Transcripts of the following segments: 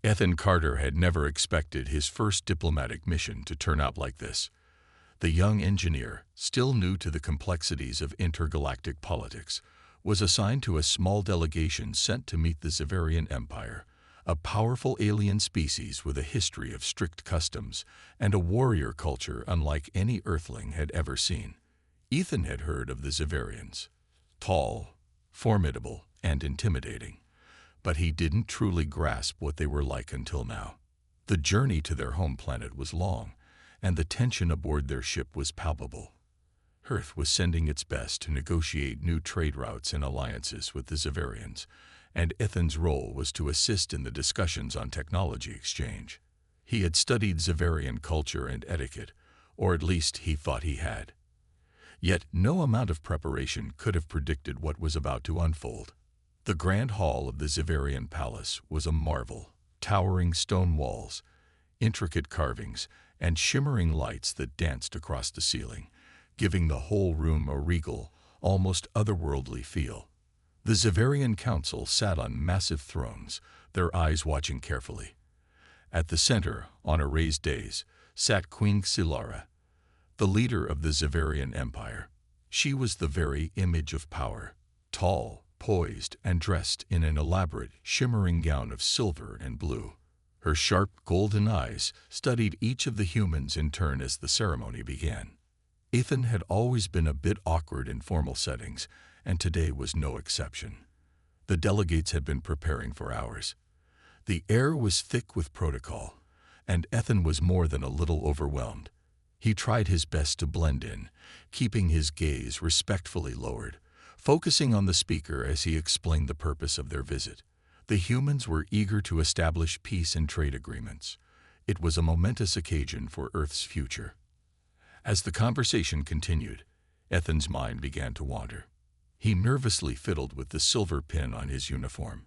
Ethan Carter had never expected his first diplomatic mission to turn out like this. The young engineer, still new to the complexities of intergalactic politics, was assigned to a small delegation sent to meet the Xaverian Empire, a powerful alien species with a history of strict customs and a warrior culture unlike any Earthling had ever seen. Ethan had heard of the Xaverians. Tall, formidable, and intimidating. But he didn't truly grasp what they were like until now. The journey to their home planet was long, and the tension aboard their ship was palpable. Earth was sending its best to negotiate new trade routes and alliances with the Xaverians, and Ethan's role was to assist in the discussions on technology exchange. He had studied Xaverian culture and etiquette, or at least he thought he had. Yet no amount of preparation could have predicted what was about to unfold. The grand hall of the Xaverian palace was a marvel. Towering stone walls, intricate carvings, and shimmering lights that danced across the ceiling, giving the whole room a regal, almost otherworldly feel. The Xaverian council sat on massive thrones, their eyes watching carefully. At the center, on a raised dais, sat Queen Xylara, the leader of the Xaverian Empire. She was the very image of power, tall, poised, and dressed in an elaborate, shimmering gown of silver and blue. Her sharp, golden eyes studied each of the humans in turn as the ceremony began. Ethan had always been a bit awkward in formal settings, and today was no exception. The delegates had been preparing for hours. The air was thick with protocol, and Ethan was more than a little overwhelmed. He tried his best to blend in, keeping his gaze respectfully lowered, focusing on the speaker as he explained the purpose of their visit. The humans were eager to establish peace and trade agreements. It was a momentous occasion for Earth's future. As the conversation continued, Ethan's mind began to wander. He nervously fiddled with the silver pin on his uniform.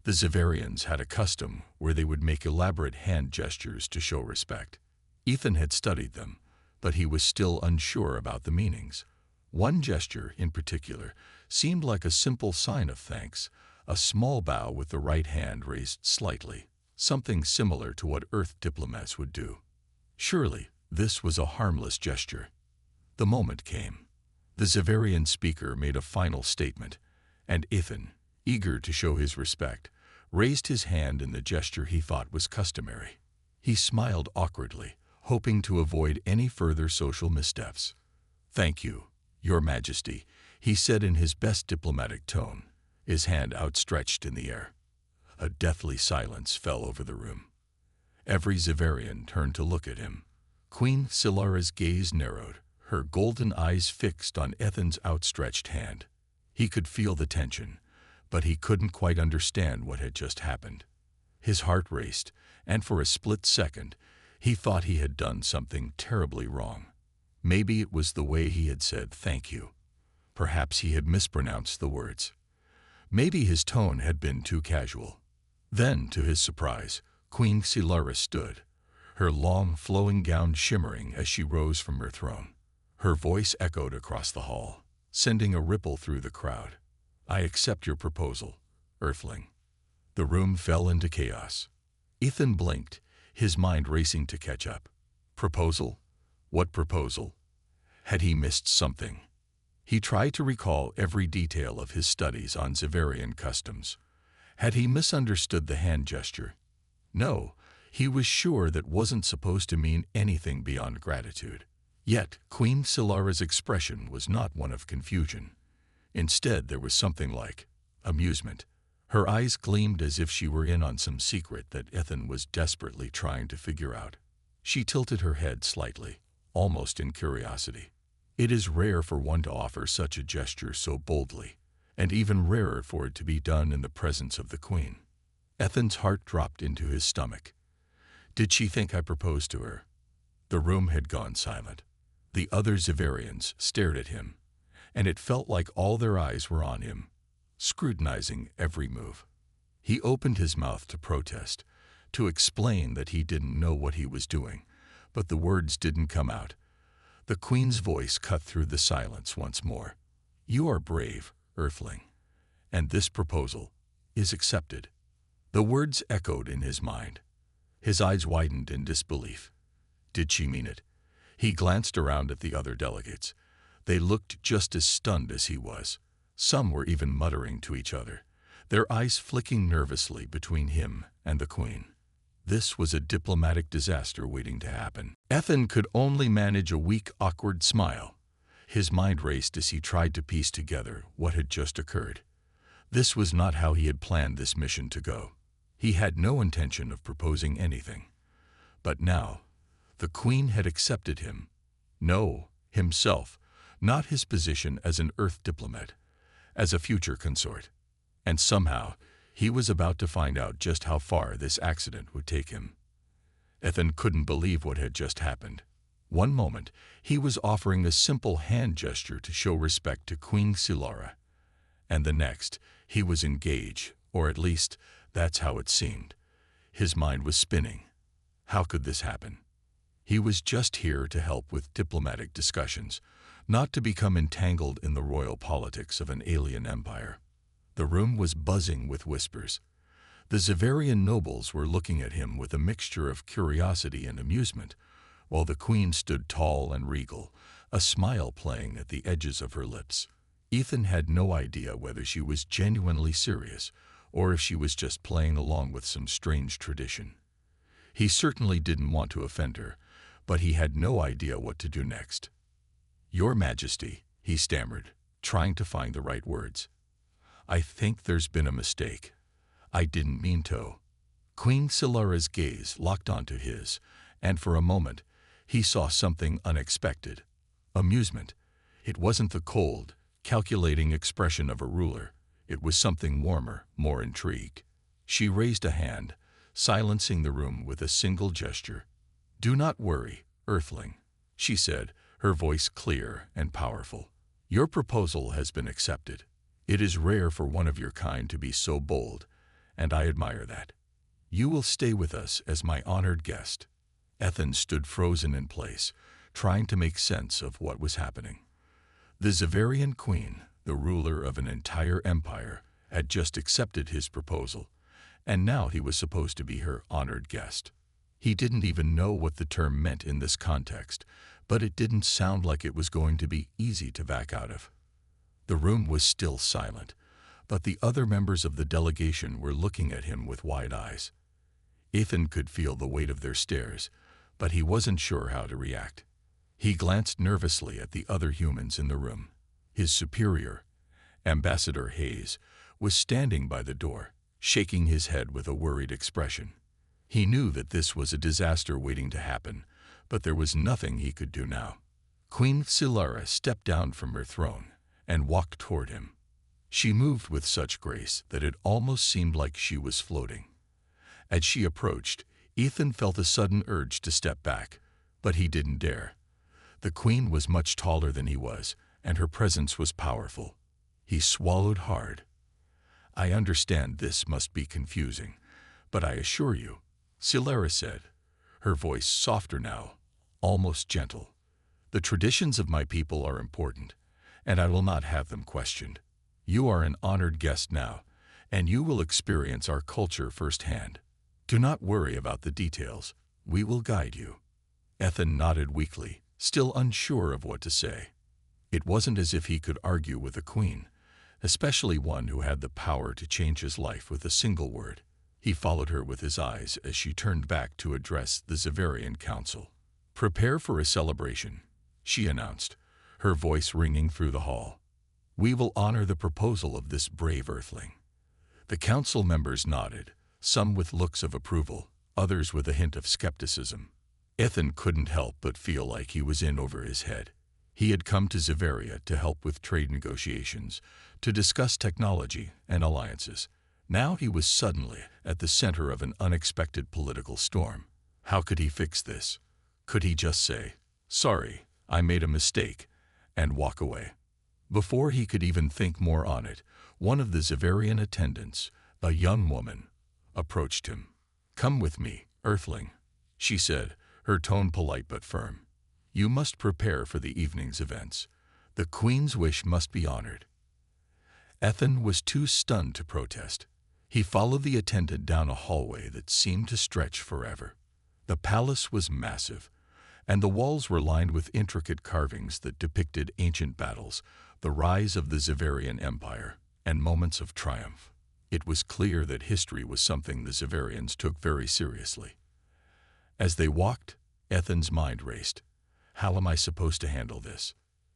The Xaverians had a custom where they would make elaborate hand gestures to show respect. Ethan had studied them, but he was still unsure about the meanings. One gesture, in particular, seemed like a simple sign of thanks, a small bow with the right hand raised slightly, something similar to what Earth diplomats would do. Surely, this was a harmless gesture. The moment came. The Xaverian speaker made a final statement, and Ethan, eager to show his respect, raised his hand in the gesture he thought was customary. He smiled awkwardly, hoping to avoid any further social missteps. "Thank you, Your Majesty," he said in his best diplomatic tone, his hand outstretched in the air. A deathly silence fell over the room. Every Xaverian turned to look at him. Queen Xylara's gaze narrowed, her golden eyes fixed on Ethan's outstretched hand. He could feel the tension, but he couldn't quite understand what had just happened. His heart raced, and for a split second, he thought he had done something terribly wrong. Maybe it was the way he had said thank you. Perhaps he had mispronounced the words. Maybe his tone had been too casual. Then, to his surprise, Queen Xylara stood, her long, flowing gown shimmering as she rose from her throne. Her voice echoed across the hall, sending a ripple through the crowd. "I accept your proposal, Earthling." The room fell into chaos. Ethan blinked, his mind racing to catch up. Proposal? What proposal? Had he missed something? He tried to recall every detail of his studies on Xaverian customs. Had he misunderstood the hand gesture? No, he was sure that wasn't supposed to mean anything beyond gratitude. Yet, Queen Xylara's expression was not one of confusion. Instead, there was something like amusement. Her eyes gleamed as if she were in on some secret that Ethan was desperately trying to figure out. She tilted her head slightly, almost in curiosity. It is rare for one to offer such a gesture so boldly, and even rarer for it to be done in the presence of the Queen. Ethan's heart dropped into his stomach. Did she think I proposed to her? The room had gone silent. The other Xaverians stared at him, and it felt like all their eyes were on him, scrutinizing every move. He opened his mouth to protest, to explain that he didn't know what he was doing, but the words didn't come out. The Queen's voice cut through the silence once more. "You are brave, Earthling, and this proposal is accepted." The words echoed in his mind. His eyes widened in disbelief. Did she mean it? He glanced around at the other delegates. They looked just as stunned as he was. Some were even muttering to each other, their eyes flicking nervously between him and the Queen. This was a diplomatic disaster waiting to happen. Ethan could only manage a weak, awkward smile. His mind raced as he tried to piece together what had just occurred. This was not how he had planned this mission to go. He had no intention of proposing anything. But now, the Queen had accepted him. No, himself, not his position as an Earth diplomat, as a future consort. And somehow, he was about to find out just how far this accident would take him. Ethan couldn't believe what had just happened. One moment, he was offering a simple hand gesture to show respect to Queen Silara. And the next, he was engaged, or at least, that's how it seemed. His mind was spinning. How could this happen? He was just here to help with diplomatic discussions, not to become entangled in the royal politics of an alien empire. The room was buzzing with whispers. The Xaverian nobles were looking at him with a mixture of curiosity and amusement, while the Queen stood tall and regal, a smile playing at the edges of her lips. Ethan had no idea whether she was genuinely serious or if she was just playing along with some strange tradition. He certainly didn't want to offend her, but he had no idea what to do next. "Your Majesty," he stammered, trying to find the right words. "I think there's been a mistake. I didn't mean to." Queen Silara's gaze locked onto his, and for a moment, he saw something unexpected. Amusement. It wasn't the cold, calculating expression of a ruler. It was something warmer, more intrigued. She raised a hand, silencing the room with a single gesture. "Do not worry, Earthling," she said, her voice clear and powerful. "Your proposal has been accepted. It is rare for one of your kind to be so bold, and I admire that. You will stay with us as my honored guest." Ethan stood frozen in place, trying to make sense of what was happening. The Xaverian Queen, the ruler of an entire empire, had just accepted his proposal, and now he was supposed to be her honored guest. He didn't even know what the term meant in this context, but it didn't sound like it was going to be easy to back out of. The room was still silent, but the other members of the delegation were looking at him with wide eyes. Ethan could feel the weight of their stares, but he wasn't sure how to react. He glanced nervously at the other humans in the room. His superior, Ambassador Hayes, was standing by the door, shaking his head with a worried expression. He knew that this was a disaster waiting to happen, but there was nothing he could do now. Queen Silara stepped down from her throne and walked toward him. She moved with such grace that it almost seemed like she was floating. As she approached, Ethan felt a sudden urge to step back, but he didn't dare. The Queen was much taller than he was, and her presence was powerful. He swallowed hard. "I understand this must be confusing, but I assure you," Silara said, her voice softer now, almost gentle, "the traditions of my people are important, and I will not have them questioned. You are an honored guest now, and you will experience our culture firsthand. Do not worry about the details. We will guide you." Ethan nodded weakly, still unsure of what to say. It wasn't as if he could argue with a queen, especially one who had the power to change his life with a single word. He followed her with his eyes as she turned back to address the Xaverian Council. "Prepare for a celebration," she announced, her voice ringing through the hall. "We will honor the proposal of this brave Earthling." The council members nodded, some with looks of approval, others with a hint of skepticism. Ethan couldn't help but feel like he was in over his head. He had come to Xaveria to help with trade negotiations, to discuss technology and alliances. Now he was suddenly at the center of an unexpected political storm. How could he fix this? Could he just say, "Sorry, I made a mistake," and walk away? Before he could even think more on it, one of the Xaverian attendants, a young woman, approached him. "Come with me, Earthling," she said, her tone polite but firm. "You must prepare for the evening's events. The Queen's wish must be honored." Ethan was too stunned to protest. He followed the attendant down a hallway that seemed to stretch forever. The palace was massive, and the walls were lined with intricate carvings that depicted ancient battles, the rise of the Xaverian Empire, and moments of triumph. It was clear that history was something the Xaverians took very seriously. As they walked, Ethan's mind raced. How am I supposed to handle this?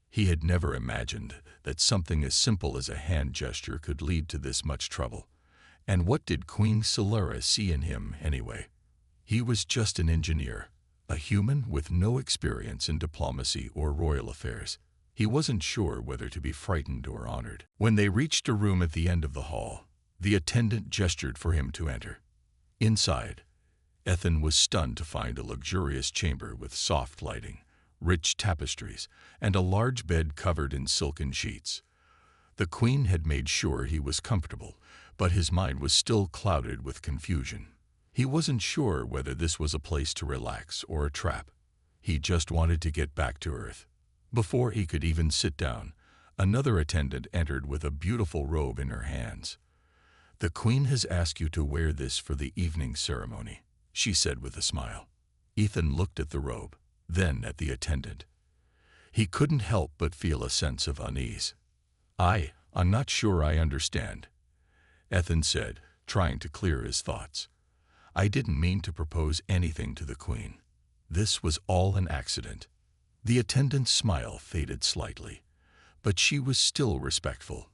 He had never imagined that something as simple as a hand gesture could lead to this much trouble. And what did Queen Solara see in him anyway? He was just an engineer, a human with no experience in diplomacy or royal affairs. He wasn't sure whether to be frightened or honored. When they reached a room at the end of the hall, the attendant gestured for him to enter. Inside, Ethan was stunned to find a luxurious chamber with soft lighting, rich tapestries, and a large bed covered in silken sheets. The queen had made sure he was comfortable, but his mind was still clouded with confusion. He wasn't sure whether this was a place to relax or a trap. He just wanted to get back to Earth. Before he could even sit down, another attendant entered with a beautiful robe in her hands. "The queen has asked you to wear this for the evening ceremony," she said with a smile. Ethan looked at the robe, then at the attendant. He couldn't help but feel a sense of unease. I'm not sure I understand," Ethan said, trying to clear his thoughts. "I didn't mean to propose anything to the queen. This was all an accident." The attendant's smile faded slightly, but she was still respectful.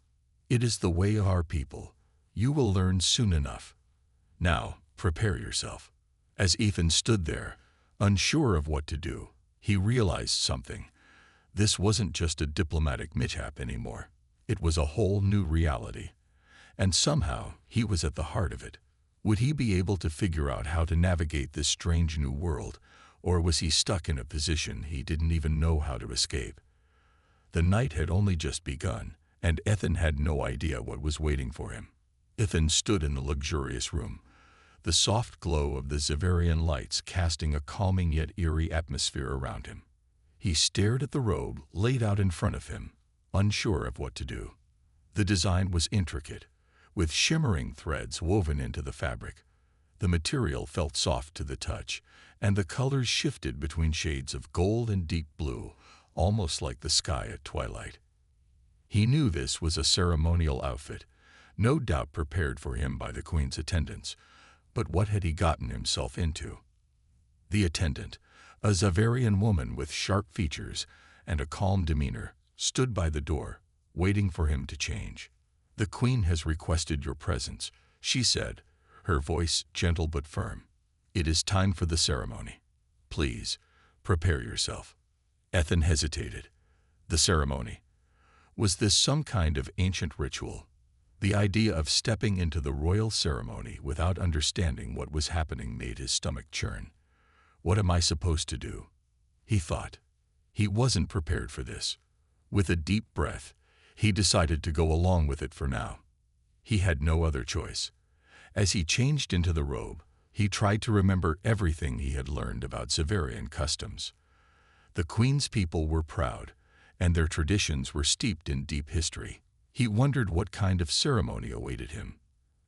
"It is the way of our people. You will learn soon enough. Now, prepare yourself." As Ethan stood there, unsure of what to do, he realized something. This wasn't just a diplomatic mishap anymore. It was a whole new reality. And somehow, he was at the heart of it. Would he be able to figure out how to navigate this strange new world, or was he stuck in a position he didn't even know how to escape? The night had only just begun, and Ethan had no idea what was waiting for him. Ethan stood in the luxurious room, the soft glow of the Xaverian lights casting a calming yet eerie atmosphere around him. He stared at the robe laid out in front of him, unsure of what to do. The design was intricate, with shimmering threads woven into the fabric. The material felt soft to the touch, and the colors shifted between shades of gold and deep blue, almost like the sky at twilight. He knew this was a ceremonial outfit, no doubt prepared for him by the queen's attendants, but what had he gotten himself into? The attendant, a Xaverian woman with sharp features and a calm demeanor, stood by the door, waiting for him to change. "The queen has requested your presence," she said, her voice gentle but firm. "It is time for the ceremony. Please, prepare yourself." Ethan hesitated. The ceremony. Was this some kind of ancient ritual? The idea of stepping into the royal ceremony without understanding what was happening made his stomach churn. "What am I supposed to do?" he thought. He wasn't prepared for this. With a deep breath, he decided to go along with it for now. He had no other choice. As he changed into the robe, he tried to remember everything he had learned about Xaverian customs. The queen's people were proud, and their traditions were steeped in deep history. He wondered what kind of ceremony awaited him.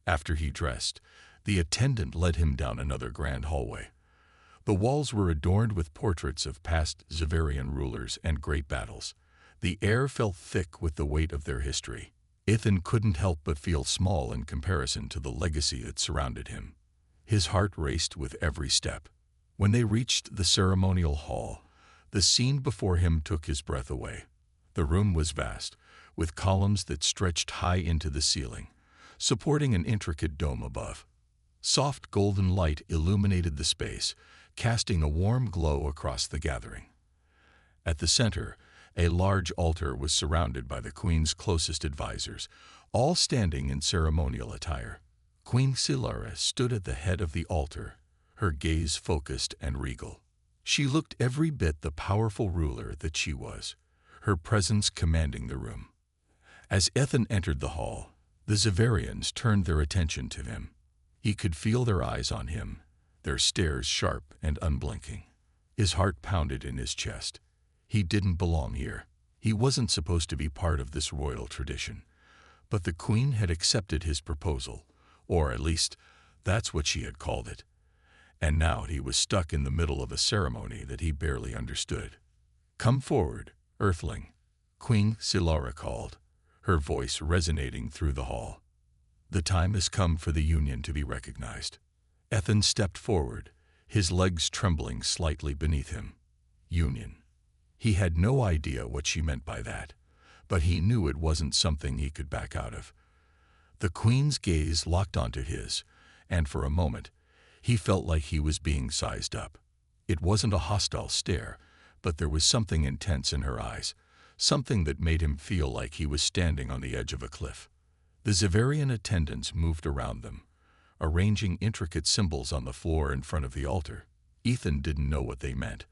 After he dressed, the attendant led him down another grand hallway. The walls were adorned with portraits of past Xaverian rulers and great battles. The air felt thick with the weight of their history. Ethan couldn't help but feel small in comparison to the legacy that surrounded him. His heart raced with every step. When they reached the ceremonial hall, the scene before him took his breath away. The room was vast, with columns that stretched high into the ceiling, supporting an intricate dome above. Soft golden light illuminated the space, casting a warm glow across the gathering. At the center, a large altar was surrounded by the queen's closest advisors, all standing in ceremonial attire. Queen Solara stood at the head of the altar, her gaze focused and regal. She looked every bit the powerful ruler that she was, her presence commanding the room. As Ethan entered the hall, the Xaverians turned their attention to him. He could feel their eyes on him, their stares sharp and unblinking. His heart pounded in his chest. He didn't belong here. He wasn't supposed to be part of this royal tradition. But the queen had accepted his proposal, Or at least, that's what she had called it. And now he was stuck in the middle of a ceremony that he barely understood. "Come forward, Earthling," Queen Silora called, her voice resonating through the hall. "The time has come for the Union to be recognized." Ethan stepped forward, his legs trembling slightly beneath him. Union. He had no idea what she meant by that, but he knew it wasn't something he could back out of. The Queen's gaze locked onto his, and for a moment, he felt like he was being sized up. It wasn't a hostile stare, but there was something intense in her eyes, something that made him feel like he was standing on the edge of a cliff. The Xaverian attendants moved around them, arranging intricate symbols on the floor in front of the altar. Ethan didn't know what they meant,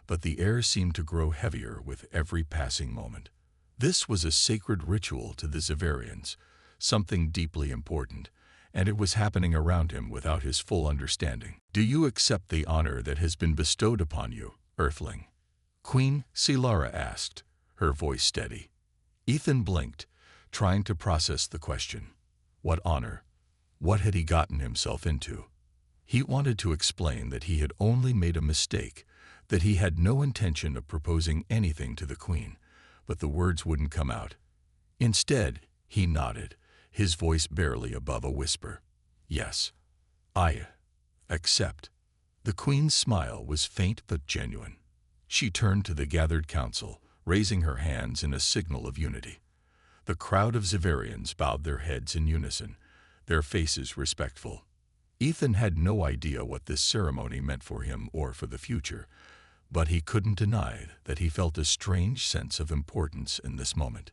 but the air seemed to grow heavier with every passing moment. This was a sacred ritual to the Xaverians, something deeply important, and it was happening around him without his full understanding. "Do you accept the honor that has been bestowed upon you, Earthling?" Queen Silora asked, her voice steady. Ethan blinked, trying to process the question. What honor? What had he gotten himself into? He wanted to explain that he had only made a mistake, that he had no intention of proposing anything to the Queen, but the words wouldn't come out. Instead, he nodded, his voice barely above a whisper. "Yes, I accept." The Queen's smile was faint but genuine. She turned to the gathered council, raising her hands in a signal of unity. The crowd of Xaverians bowed their heads in unison, their faces respectful. Ethan had no idea what this ceremony meant for him or for the future, but he couldn't deny that he felt a strange sense of importance in this moment.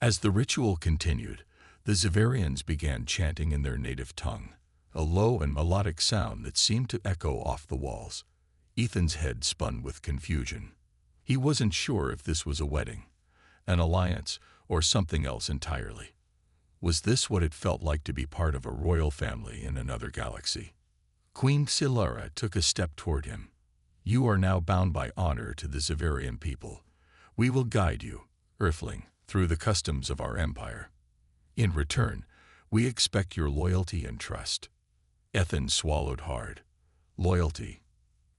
As the ritual continued, the Xaverians began chanting in their native tongue, a low and melodic sound that seemed to echo off the walls. Ethan's head spun with confusion. He wasn't sure if this was a wedding, an alliance, or something else entirely. Was this what it felt like to be part of a royal family in another galaxy? Queen Silora took a step toward him. "You are now bound by honor to the Xaverian people. We will guide you, Earthling, through the customs of our empire. In return, we expect your loyalty and trust." Ethan swallowed hard. Loyalty.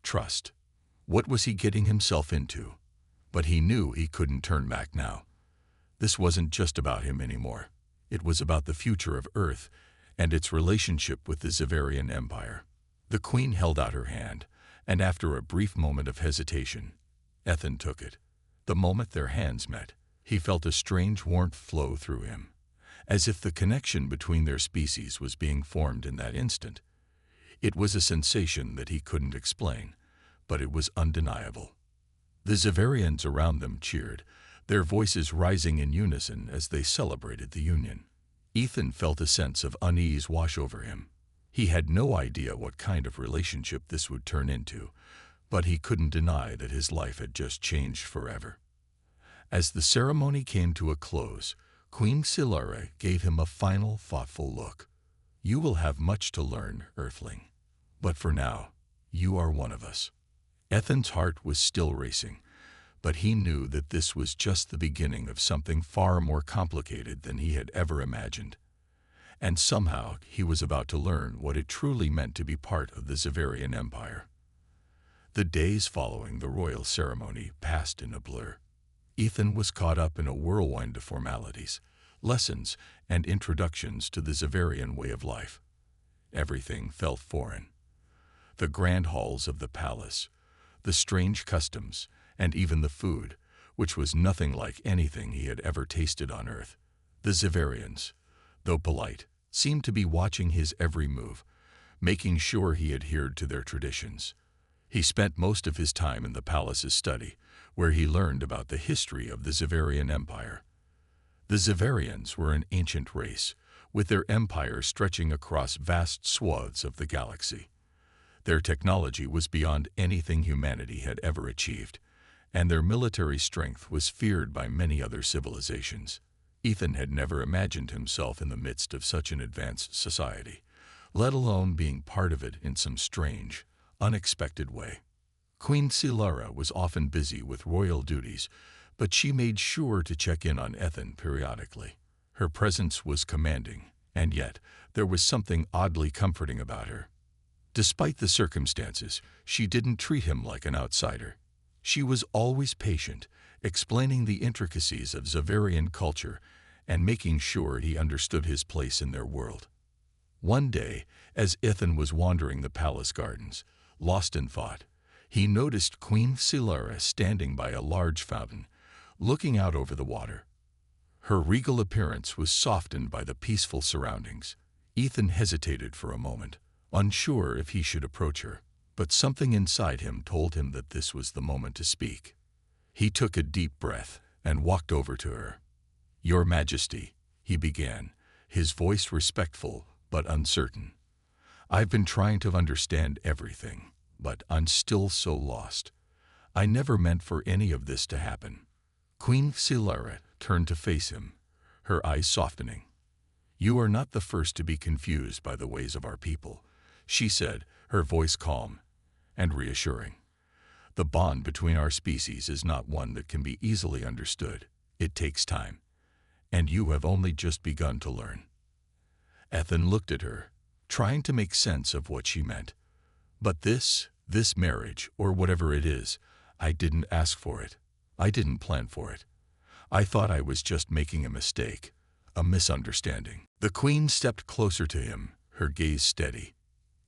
Trust. What was he getting himself into? But he knew he couldn't turn back now. This wasn't just about him anymore. It was about the future of Earth and its relationship with the Xaverian Empire. The Queen held out her hand, and after a brief moment of hesitation, Ethan took it. The moment their hands met, he felt a strange warmth flow through him, as if the connection between their species was being formed in that instant. It was a sensation that he couldn't explain, but it was undeniable. The Xaverians around them cheered, their voices rising in unison as they celebrated the union. Ethan felt a sense of unease wash over him. He had no idea what kind of relationship this would turn into, but he couldn't deny that his life had just changed forever. As the ceremony came to a close, Queen Silora gave him a final, thoughtful look. "You will have much to learn, Earthling. But for now, you are one of us." Ethan's heart was still racing, but he knew that this was just the beginning of something far more complicated than he had ever imagined. And somehow he was about to learn what it truly meant to be part of the Xaverian Empire. The days following the royal ceremony passed in a blur. Ethan was caught up in a whirlwind of formalities, lessons, and introductions to the Xaverian way of life. Everything felt foreign. The grand halls of the palace, the strange customs, and even the food, which was nothing like anything he had ever tasted on Earth. The Xaverians, though polite, seemed to be watching his every move, making sure he adhered to their traditions. He spent most of his time in the palace's study, where he learned about the history of the Xaverian Empire. The Xaverians were an ancient race, with their empire stretching across vast swaths of the galaxy. Their technology was beyond anything humanity had ever achieved, and their military strength was feared by many other civilizations. Ethan had never imagined himself in the midst of such an advanced society, let alone being part of it in some strange, unexpected way. Queen Silora was often busy with royal duties, but she made sure to check in on Ethan periodically. Her presence was commanding, And yet, there was something oddly comforting about her. Despite the circumstances, she didn't treat him like an outsider. She was always patient, explaining the intricacies of Xaverian culture and making sure he understood his place in their world. One day, as Ethan was wandering the palace gardens, lost in thought, he noticed Queen Silara standing by a large fountain, looking out over the water. Her regal appearance was softened by the peaceful surroundings. Ethan hesitated for a moment, unsure if he should approach her, but something inside him told him that this was the moment to speak. He took a deep breath and walked over to her. "Your Majesty," he began, his voice respectful but uncertain. "I've been trying to understand everything, but I'm still so lost. I never meant for any of this to happen." Queen Silara turned to face him, her eyes softening. "You are not the first to be confused by the ways of our people," she said, her voice calm and reassuring. "The bond between our species is not one that can be easily understood. It takes time, and you have only just begun to learn." Ethan looked at her, trying to make sense of what she meant. "But this marriage, or whatever it is, I didn't ask for it. I didn't plan for it. I thought I was just making a mistake, a misunderstanding." The Queen stepped closer to him, her gaze steady.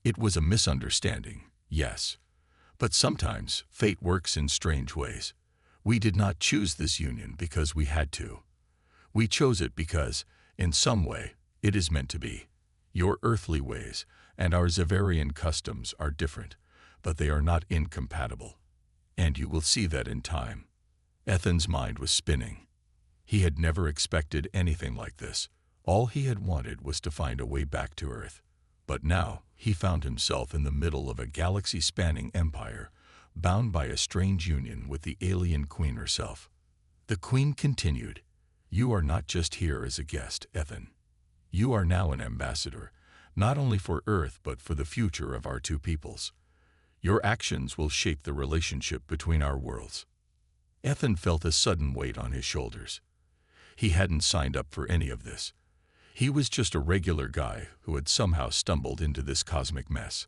"It was a misunderstanding, yes. But sometimes fate works in strange ways. We did not choose this union because we had to. We chose it because, in some way, it is meant to be. Your earthly ways and our Xaverian customs are different, but they are not incompatible. And you will see that in time." Ethan's mind was spinning. He had never expected anything like this. All he had wanted was to find a way back to Earth. But now he found himself in the middle of a galaxy-spanning empire, bound by a strange union with the alien queen herself. The queen continued, "You are not just here as a guest, Ethan. You are now an ambassador, not only for Earth but for the future of our two peoples. Your actions will shape the relationship between our worlds." Ethan felt a sudden weight on his shoulders. He hadn't signed up for any of this. He was just a regular guy who had somehow stumbled into this cosmic mess.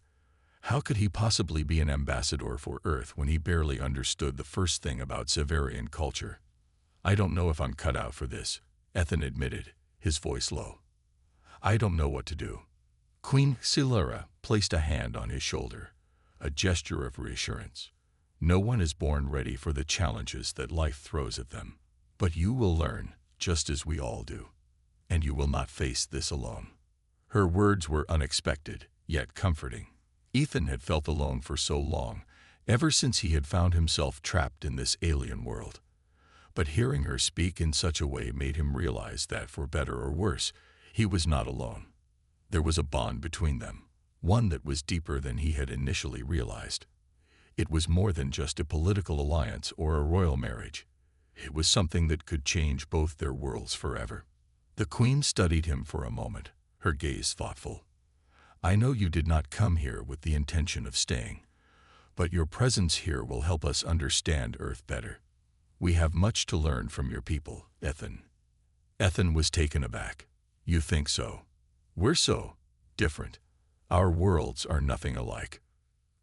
How could he possibly be an ambassador for Earth when he barely understood the first thing about Xaverian culture? "I don't know if I'm cut out for this," Ethan admitted, his voice low. "I don't know what to do." Queen Silara placed a hand on his shoulder, a gesture of reassurance. "No one is born ready for the challenges that life throws at them. But you will learn, just as we all do. And you will not face this alone." Her words were unexpected, yet comforting. Ethan had felt alone for so long, ever since he had found himself trapped in this alien world. But hearing her speak in such a way made him realize that, for better or worse, he was not alone. There was a bond between them, one that was deeper than he had initially realized. It was more than just a political alliance or a royal marriage. It was something that could change both their worlds forever. The queen studied him for a moment, her gaze thoughtful. "I know you did not come here with the intention of staying, but your presence here will help us understand Earth better. We have much to learn from your people, Ethan." Ethan was taken aback. "You think so? We're so different. Our worlds are nothing alike."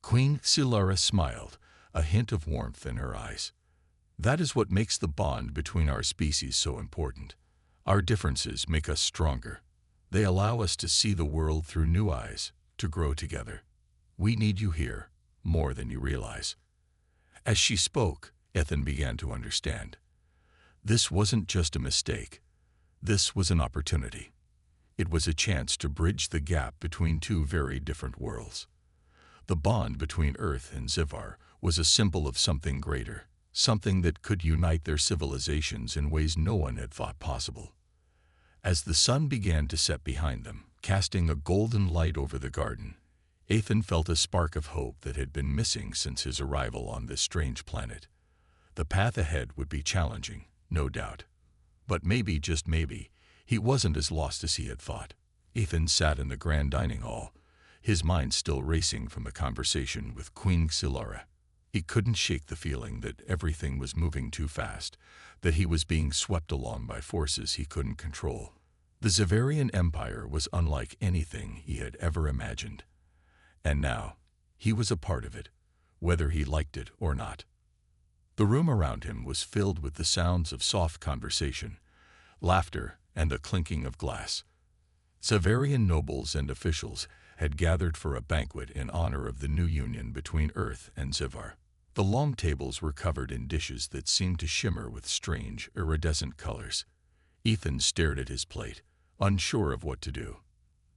Queen Silara smiled, a hint of warmth in her eyes. "That is what makes the bond between our species so important. Our differences make us stronger. They allow us to see the world through new eyes, to grow together. We need you here, more than you realize." As she spoke, Ethan began to understand. This wasn't just a mistake. This was an opportunity. It was a chance to bridge the gap between two very different worlds. The bond between Earth and Xivar was a symbol of something greater, something that could unite their civilizations in ways no one had thought possible. As the sun began to set behind them, casting a golden light over the garden, Ethan felt a spark of hope that had been missing since his arrival on this strange planet. The path ahead would be challenging, no doubt. But maybe, just maybe, he wasn't as lost as he had thought. Ethan sat in the grand dining hall, his mind still racing from the conversation with Queen Silara. He couldn't shake the feeling that everything was moving too fast, that he was being swept along by forces he couldn't control. The Zavarian Empire was unlike anything he had ever imagined. And now, he was a part of it, whether he liked it or not. The room around him was filled with the sounds of soft conversation, laughter, and the clinking of glass. Zavarian nobles and officials had gathered for a banquet in honor of the new union between Earth and Zivar. The long tables were covered in dishes that seemed to shimmer with strange, iridescent colors. Ethan stared at his plate, unsure of what to do.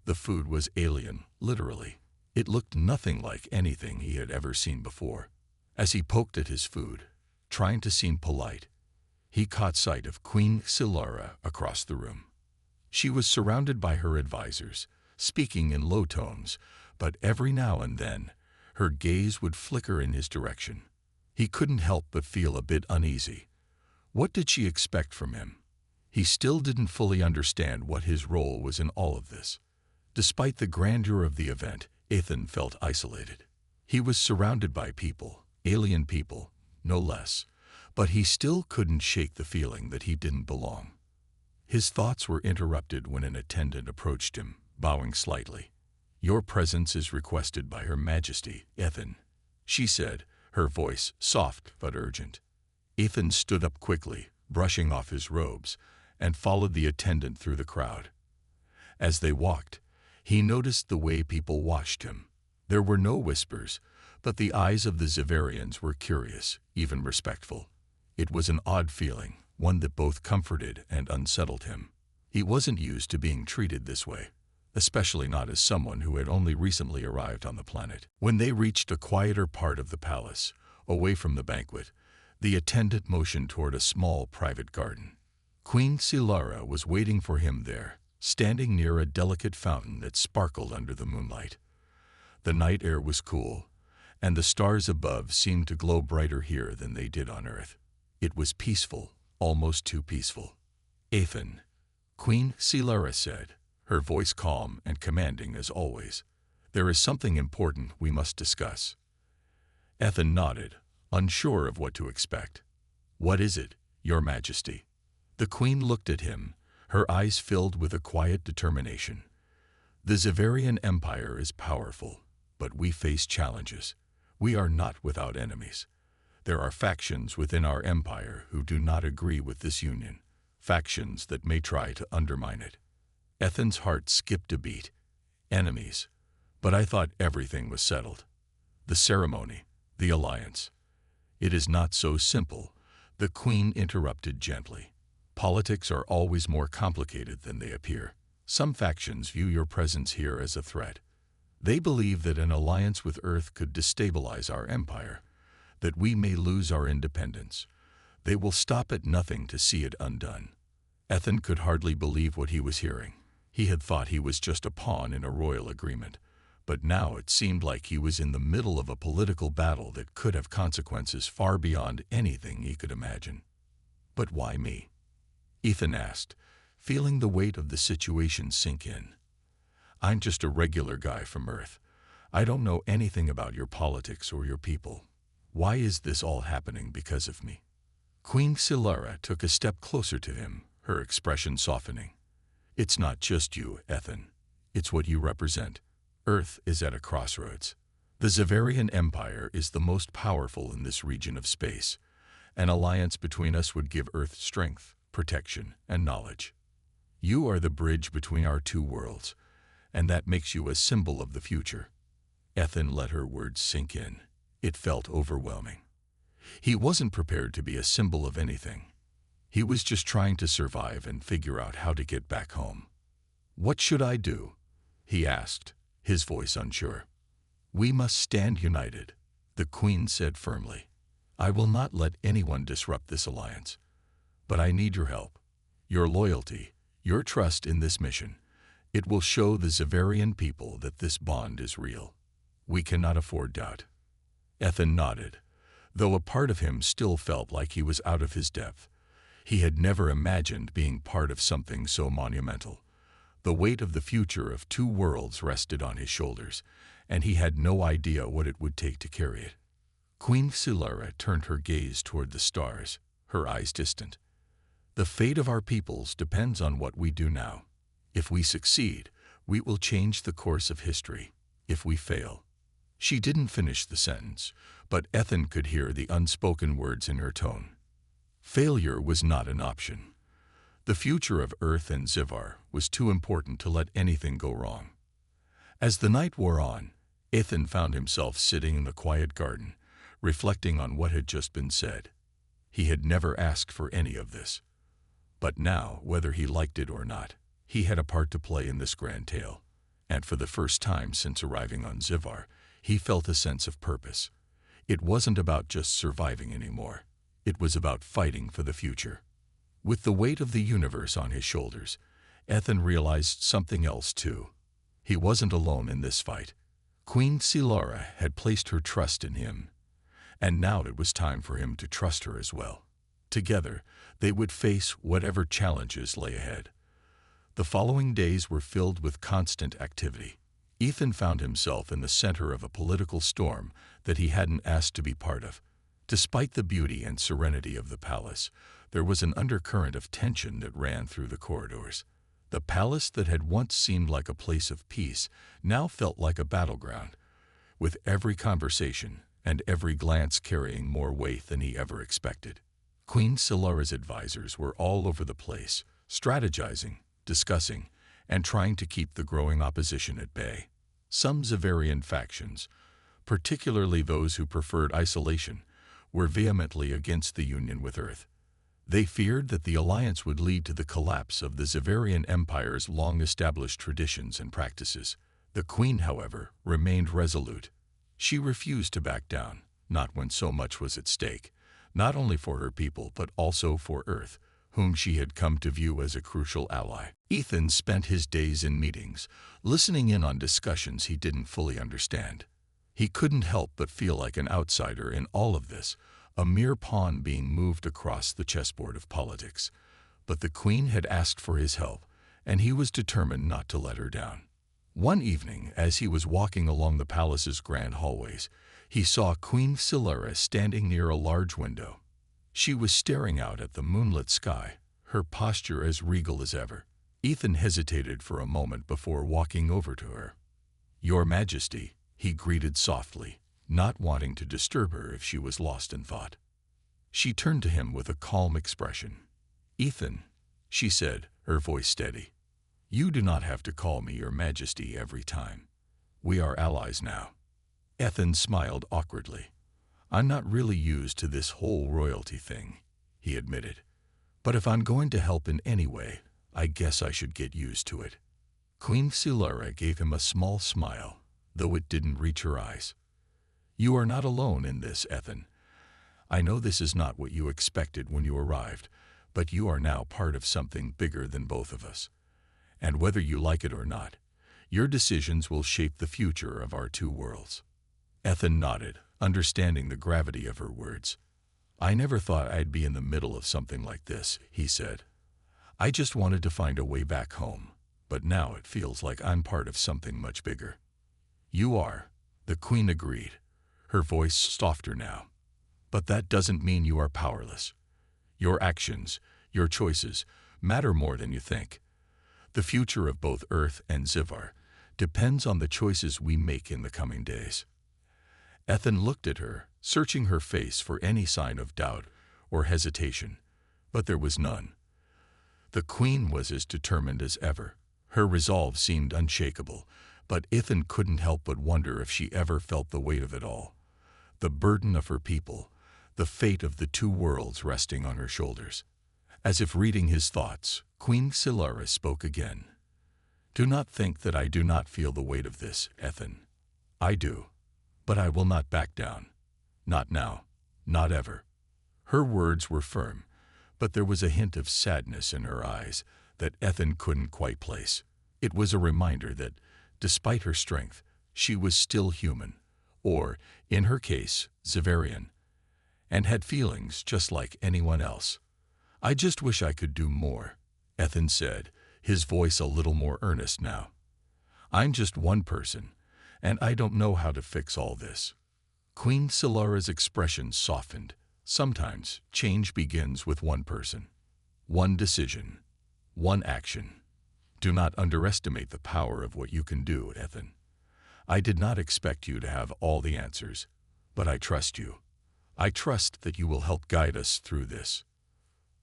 The food was alien, literally. It looked nothing like anything he had ever seen before. As he poked at his food, trying to seem polite, he caught sight of Queen Silara across the room. She was surrounded by her advisors, speaking in low tones, but every now and then, her gaze would flicker in his direction. He couldn't help but feel a bit uneasy. What did she expect from him? He still didn't fully understand what his role was in all of this. Despite the grandeur of the event, Ethan felt isolated. He was surrounded by people, alien people, no less, but he still couldn't shake the feeling that he didn't belong. His thoughts were interrupted when an attendant approached him, bowing slightly. "Your presence is requested by Her Majesty, Ethan," she said, her voice soft but urgent. Ethan stood up quickly, brushing off his robes, and followed the attendant through the crowd. As they walked, he noticed the way people watched him. There were no whispers, but the eyes of the Zavarians were curious, even respectful. It was an odd feeling, one that both comforted and unsettled him. He wasn't used to being treated this way, especially not as someone who had only recently arrived on the planet. When they reached a quieter part of the palace, away from the banquet, the attendant motioned toward a small private garden. Queen Silara was waiting for him there, standing near a delicate fountain that sparkled under the moonlight. The night air was cool, and the stars above seemed to glow brighter here than they did on Earth. It was peaceful, almost too peaceful. "Ethan," Queen Silara said, her voice calm and commanding as always. "There is something important we must discuss." Ethan nodded, unsure of what to expect. "What is it, Your Majesty?" The Queen looked at him, her eyes filled with a quiet determination. "The Zavarian Empire is powerful, but we face challenges. We are not without enemies. There are factions within our empire who do not agree with this union, factions that may try to undermine it." Ethan's heart skipped a beat. Enemies. But I thought everything was settled. The ceremony, the alliance. "It is not so simple," the Queen interrupted gently. "Politics are always more complicated than they appear. Some factions view your presence here as a threat. They believe that an alliance with Earth could destabilize our empire, that we may lose our independence. They will stop at nothing to see it undone." Ethan could hardly believe what he was hearing. He had thought he was just a pawn in a royal agreement, but now it seemed like he was in the middle of a political battle that could have consequences far beyond anything he could imagine. "But why me?" Ethan asked, feeling the weight of the situation sink in. "I'm just a regular guy from Earth. I don't know anything about your politics or your people. Why is this all happening because of me?" Queen Silara took a step closer to him, her expression softening. "It's not just you, Ethan. It's what you represent. Earth is at a crossroads. The Zavarian Empire is the most powerful in this region of space. An alliance between us would give Earth strength, protection, and knowledge. You are the bridge between our two worlds, and that makes you a symbol of the future." Ethan let her words sink in. It felt overwhelming. He wasn't prepared to be a symbol of anything. He was just trying to survive and figure out how to get back home. "What should I do?" he asked, his voice unsure. "We must stand united," the Queen said firmly. "I will not let anyone disrupt this alliance. But I need your help, your loyalty, your trust in this mission. It will show the Zavarian people that this bond is real. We cannot afford doubt." Ethan nodded, though a part of him still felt like he was out of his depth. He had never imagined being part of something so monumental. The weight of the future of two worlds rested on his shoulders, and he had no idea what it would take to carry it. Queen Silara turned her gaze toward the stars, her eyes distant. "The fate of our peoples depends on what we do now. If we succeed, we will change the course of history. If we fail. She didn't finish the sentence, but Ethan could hear the unspoken words in her tone. Failure was not an option. The future of Earth and Zivar was too important to let anything go wrong. As the night wore on, Ethan found himself sitting in the quiet garden, reflecting on what had just been said. He had never asked for any of this. But now, whether he liked it or not, he had a part to play in this grand tale. And for the first time since arriving on Zivar, he felt a sense of purpose. It wasn't about just surviving anymore. It was about fighting for the future. With the weight of the universe on his shoulders, Ethan realized something else too. He wasn't alone in this fight. Queen Silara had placed her trust in him, and now it was time for him to trust her as well. Together, they would face whatever challenges lay ahead. The following days were filled with constant activity. Ethan found himself in the center of a political storm that he hadn't asked to be part of. Despite the beauty and serenity of the palace, there was an undercurrent of tension that ran through the corridors. The palace that had once seemed like a place of peace now felt like a battleground, with every conversation and every glance carrying more weight than he ever expected. Queen Silara's advisors were all over the place, strategizing, discussing, and trying to keep the growing opposition at bay. Some Zivarian factions, particularly those who preferred isolation, were vehemently against the union with Earth. They feared that the alliance would lead to the collapse of the Zivarian Empire's long-established traditions and practices. The Queen, however, remained resolute. She refused to back down, not when so much was at stake, not only for her people but also for Earth, whom she had come to view as a crucial ally. Ethan spent his days in meetings, listening in on discussions he didn't fully understand. He couldn't help but feel like an outsider in all of this, a mere pawn being moved across the chessboard of politics. But the Queen had asked for his help, and he was determined not to let her down. One evening, as he was walking along the palace's grand hallways, he saw Queen Silara standing near a large window. She was staring out at the moonlit sky, her posture as regal as ever. Ethan hesitated for a moment before walking over to her. "Your Majesty," he greeted softly, not wanting to disturb her if she was lost in thought. She turned to him with a calm expression. "Ethan," she said, her voice steady, "you do not have to call me Your Majesty every time. We are allies now." Ethan smiled awkwardly. "I'm not really used to this whole royalty thing," he admitted. "But if I'm going to help in any way, I guess I should get used to it." Queen Silara gave him a small smile, though it didn't reach her eyes. "You are not alone in this, Ethan. I know this is not what you expected when you arrived, but you are now part of something bigger than both of us. And whether you like it or not, your decisions will shape the future of our two worlds." Ethan nodded, understanding the gravity of her words. "I never thought I'd be in the middle of something like this," he said. "I just wanted to find a way back home, but now it feels like I'm part of something much bigger." "You are," the Queen agreed, her voice softer now. "But that doesn't mean you are powerless. Your actions, your choices, matter more than you think. The future of both Earth and Zivar depends on the choices we make in the coming days." Ethan looked at her, searching her face for any sign of doubt or hesitation, but there was none. The Queen was as determined as ever. Her resolve seemed unshakable, but Ethan couldn't help but wonder if she ever felt the weight of it all. The burden of her people, the fate of the two worlds resting on her shoulders. As if reading his thoughts, Queen Silara spoke again. "Do not think that I do not feel the weight of this, Ethan. I do. But I will not back down. Not now. Not ever." Her words were firm, but there was a hint of sadness in her eyes that Ethan couldn't quite place. It was a reminder that, despite her strength, she was still human, or, in her case, Zivarian, and had feelings just like anyone else. "I just wish I could do more," Ethan said, his voice a little more earnest now. "I'm just one person, and I don't know how to fix all this." Queen Silara's expression softened. Sometimes change begins with one person, one decision, one action. Do not underestimate the power of what you can do, Ethan. I did not expect you to have all the answers, but I trust you. I trust that you will help guide us through this.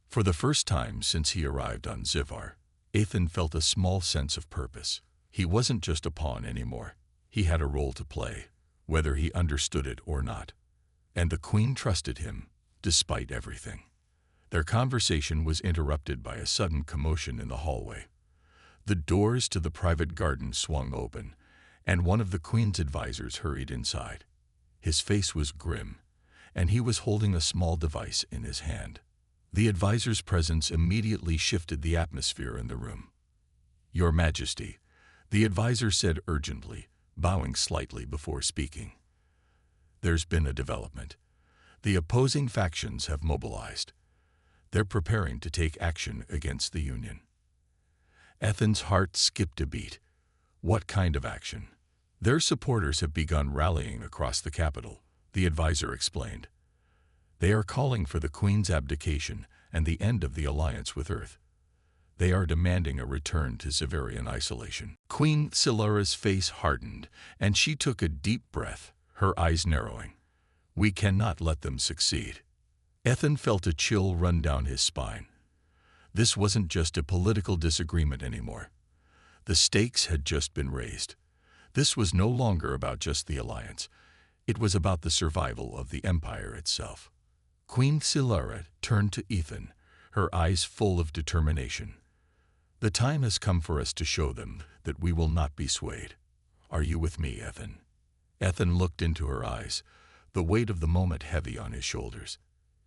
For the first time since he arrived on Zivar, Ethan felt a small sense of purpose. He wasn't just a pawn anymore. He had a role to play, whether he understood it or not. And the Queen trusted him, despite everything. Their conversation was interrupted by a sudden commotion in the hallway. The doors to the private garden swung open, and one of the Queen's advisors hurried inside. His face was grim, and he was holding a small device in his hand. The advisor's presence immediately shifted the atmosphere in the room. "Your Majesty," the advisor said urgently, bowing slightly before speaking. "There's been a development. The opposing factions have mobilized. They're preparing to take action against the Union." Ethan's heart skipped a beat. What kind of action? "Their supporters have begun rallying across the capital," the advisor explained. "They are calling for the Queen's abdication and the end of the alliance with Earth. They are demanding a return to Xaverian isolation." Queen Silara's face hardened, and she took a deep breath, her eyes narrowing. "We cannot let them succeed." Ethan felt a chill run down his spine. This wasn't just a political disagreement anymore. The stakes had just been raised. This was no longer about just the alliance. It was about the survival of the Empire itself. Queen Silara turned to Ethan, her eyes full of determination. "The time has come for us to show them that we will not be swayed. Are you with me, Ethan?" Ethan looked into her eyes, the weight of the moment heavy on his shoulders.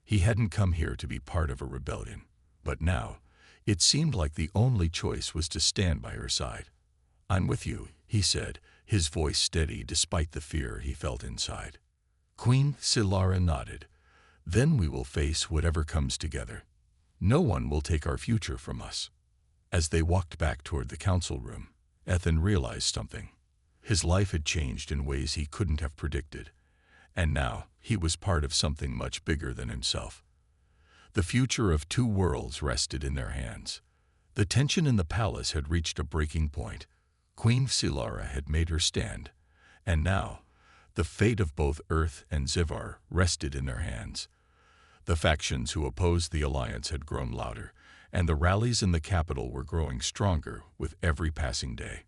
He hadn't come here to be part of a rebellion, but now it seemed like the only choice was to stand by her side. "I'm with you," he said, his voice steady despite the fear he felt inside. Queen Silara nodded. "Then we will face whatever comes together. No one will take our future from us." As they walked back toward the council room, Ethan realized something. His life had changed in ways he couldn't have predicted, and now he was part of something much bigger than himself. The future of two worlds rested in their hands. The tension in the palace had reached a breaking point. Queen Silara had made her stand, and now the fate of both Earth and Zivar rested in their hands. The factions who opposed the alliance had grown louder, and the rallies in the capital were growing stronger with every passing day.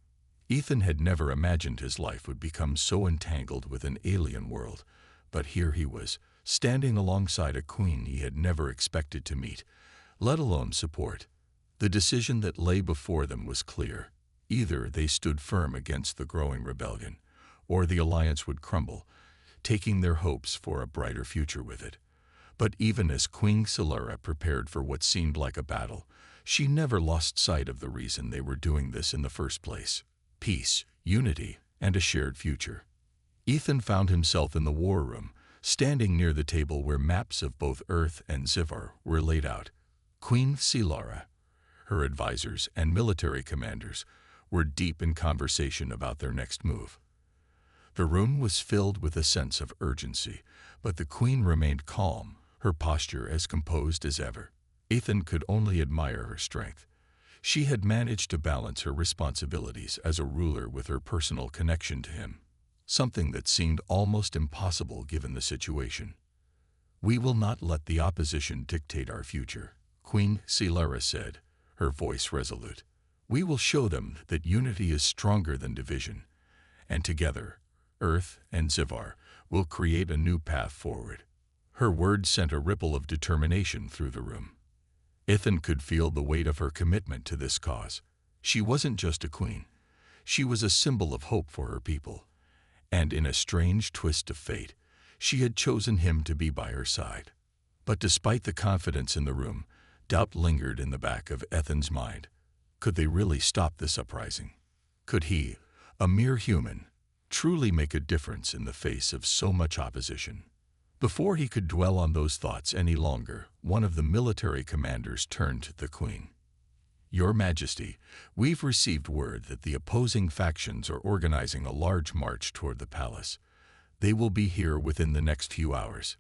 Ethan had never imagined his life would become so entangled with an alien world, but here he was, standing alongside a queen he had never expected to meet, let alone support. The decision that lay before them was clear. Either they stood firm against the growing rebellion, or the alliance would crumble, taking their hopes for a brighter future with it. But even as Queen Silara prepared for what seemed like a battle, she never lost sight of the reason they were doing this in the first place: peace, unity, and a shared future. Ethan found himself in the war room, standing near the table where maps of both Earth and Zivar were laid out. Queen Silara, her advisors, and military commanders were deep in conversation about their next move. The room was filled with a sense of urgency, but the Queen remained calm, her posture as composed as ever. Ethan could only admire her strength. She had managed to balance her responsibilities as a ruler with her personal connection to him, something that seemed almost impossible given the situation. "We will not let the opposition dictate our future," Queen Silara said, her voice resolute. "We will show them that unity is stronger than division, and together, Earth and Zivar will create a new path forward." Her words sent a ripple of determination through the room. Ethan could feel the weight of her commitment to this cause. She wasn't just a queen. She was a symbol of hope for her people. And in a strange twist of fate, she had chosen him to be by her side. But despite the confidence in the room, doubt lingered in the back of Ethan's mind. Could they really stop this uprising? Could he, a mere human, truly make a difference in the face of so much opposition? Before he could dwell on those thoughts any longer, one of the military commanders turned to the Queen. "Your Majesty, we've received word that the opposing factions are organizing a large march toward the palace. They will be here within the next few hours.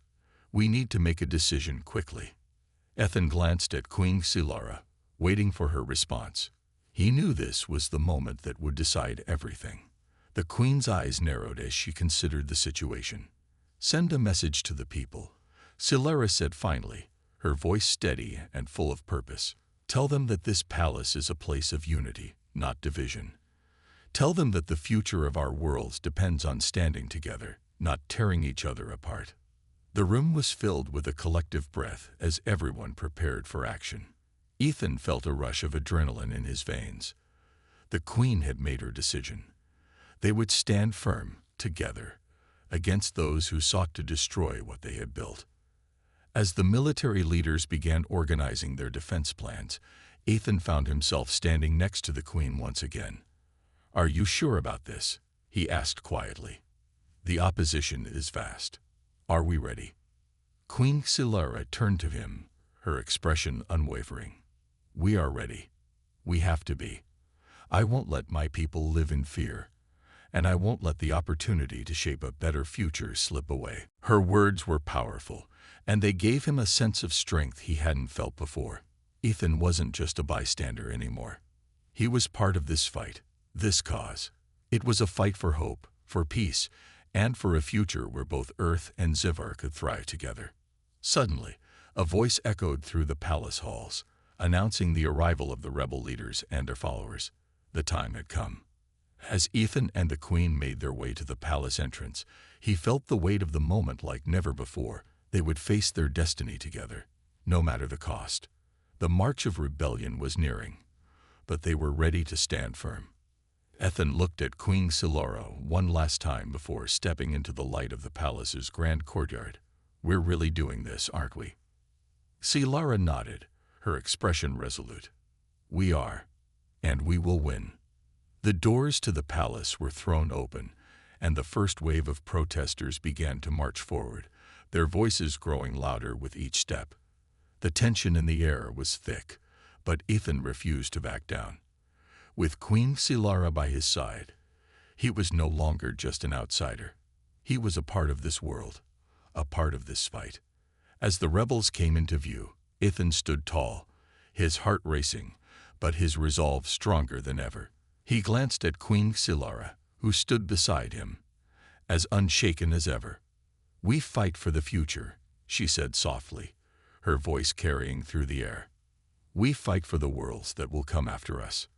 We need to make a decision quickly." Ethan glanced at Queen Silara, waiting for her response. He knew this was the moment that would decide everything. The Queen's eyes narrowed as she considered the situation. "Send a message to the people," Silara said finally, her voice steady and full of purpose. "Tell them that this palace is a place of unity, not division. Tell them that the future of our worlds depends on standing together, not tearing each other apart." The room was filled with a collective breath as everyone prepared for action. Ethan felt a rush of adrenaline in his veins. The Queen had made her decision. They would stand firm, together, against those who sought to destroy what they had built. As the military leaders began organizing their defense plans, Ethan found himself standing next to the Queen once again. "Are you sure about this?" he asked quietly. "The opposition is vast. Are we ready?" Queen Silara turned to him, her expression unwavering. "We are ready. We have to be. I won't let my people live in fear, and I won't let the opportunity to shape a better future slip away." Her words were powerful, and they gave him a sense of strength he hadn't felt before. Ethan wasn't just a bystander anymore. He was part of this fight, this cause. It was a fight for hope, for peace, and for a future where both Earth and Zivar could thrive together. Suddenly, a voice echoed through the palace halls, announcing the arrival of the rebel leaders and their followers. The time had come. As Ethan and the Queen made their way to the palace entrance, he felt the weight of the moment like never before. They would face their destiny together, no matter the cost. The march of rebellion was nearing, but they were ready to stand firm. Ethan looked at Queen Silara one last time before stepping into the light of the palace's grand courtyard. "We're really doing this, aren't we?" Silara nodded, her expression resolute. "We are, and we will win." The doors to the palace were thrown open, and the first wave of protesters began to march forward, their voices growing louder with each step. The tension in the air was thick, but Ethan refused to back down. With Queen Silara by his side, he was no longer just an outsider. He was a part of this world, a part of this fight. As the rebels came into view, Ethan stood tall, his heart racing, but his resolve stronger than ever. He glanced at Queen Silara, who stood beside him, as unshaken as ever. "We fight for the future," she said softly, her voice carrying through the air. "We fight for the worlds that will come after us."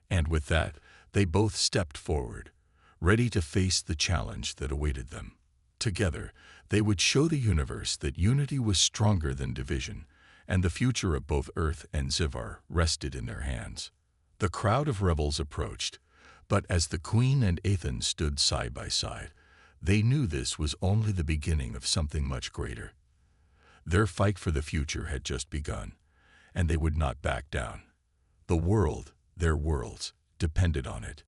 And with that, they both stepped forward, ready to face the challenge that awaited them. Together, they would show the universe that unity was stronger than division, and the future of both Earth and Zivar rested in their hands. The crowd of rebels approached, but as the Queen and Ethan stood side by side, they knew this was only the beginning of something much greater. Their fight for the future had just begun, and they would not back down. The world, their worlds, depended on it.